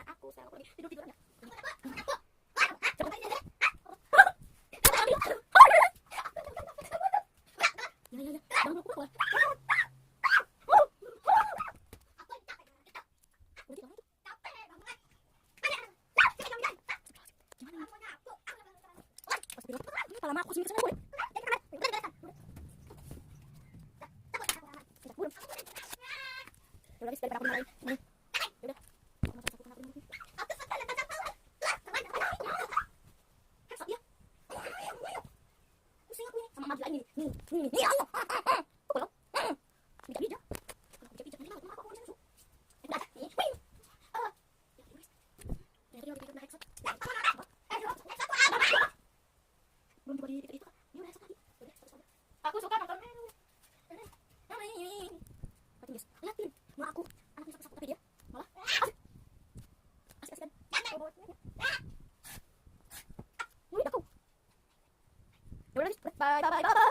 aku sekarang aku lagi tidur aja. Lama aku sini kesana gue. Udah habis daripada aku dimarahin. Nih. Udah. Pusing aku ini sama maju lagi nih. Nih Allah. Kok Bija-bija. Bija-bija ini mah aku mau susu. Udah. Nih. Ini dia udah headset. Belum juga di itu. Ini udah headset lagi. Udah, sabar. Aku suka nonton ini. Guys, liatin, mau aku anaknya sapu-sapu tapi dia malah asik-asikan. Murid aku. Yaudah, bye bye bye bye.